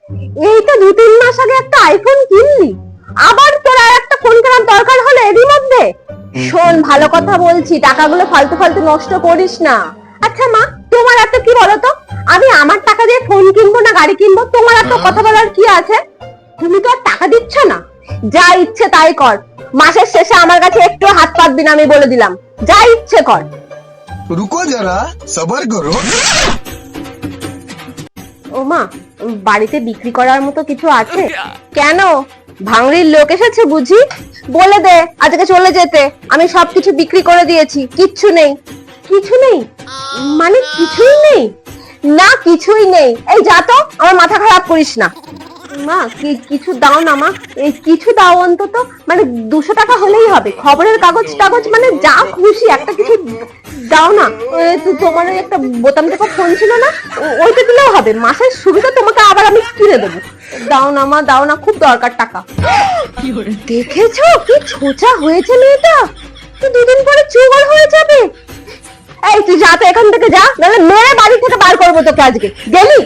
এই তো 2-3 মাস আগে একটা আইফোন কিনলি, আবার তোর আর একটা ফোন কেনার দরকার হলো এরই মধ্যে? শোন, ভালো কথা বলছি, টাকাগুলো ফালতু ফালতু নষ্ট করিস না। আচ্ছা মা, তোমার এত কি বলো তো, আমি আমার টাকা দিয়ে ফোন কিনবো না গাড়ি কিনবো, তোমার এত কথা বলার কি আছে? তুমি তো আর টাকা দিচ্ছ না, যা ইচ্ছে তাই কর। মাসের শেষে আমার কাছে একটু হাত পাতবি না, আমি বলে দিলাম। যা ইচ্ছে কর। रुको जरा सबर करो। ও মা, বাড়িতে বিক্রি করার মতো কিছু আছে? কেন, ভাঙড়ির লোক এসেছে বুঝি? বলে দে আজকে চলে যেতে, আমি সবকিছু বিক্রি করে দিয়েছি, কিচ্ছু নেই। কিছু নেই মানে কিছুই নেই? না কিছুই নেই, এই যা তো, আমার মাথা খারাপ করিস না। মা কিছু দাও না মা, এই কিছু দাও অন্তত, মানে 200 টাকা হলেই হবে, খবরের কাগজ টাগজ মানে যা খুশি একটা কিছু দাও না। তোমার ওই একটা বোতাম টেপা ফোন ছিল না, ওইটা দিলেও হবে, মাসের শুরুতে তোমাকে আবার আমি কিনে দেবো। দাও না মা, দাও না, খুব দরকার টাকা। দেখেছো কি ছোচা হয়েছে মেয়েটা, তো 2 দিন পরে চুগল হয়ে যাবে। এই তুই যা তো এখান থেকে, যা, নাহলে মেরে বাড়ি থেকে বার করবো তোকে আজকে। গেলি?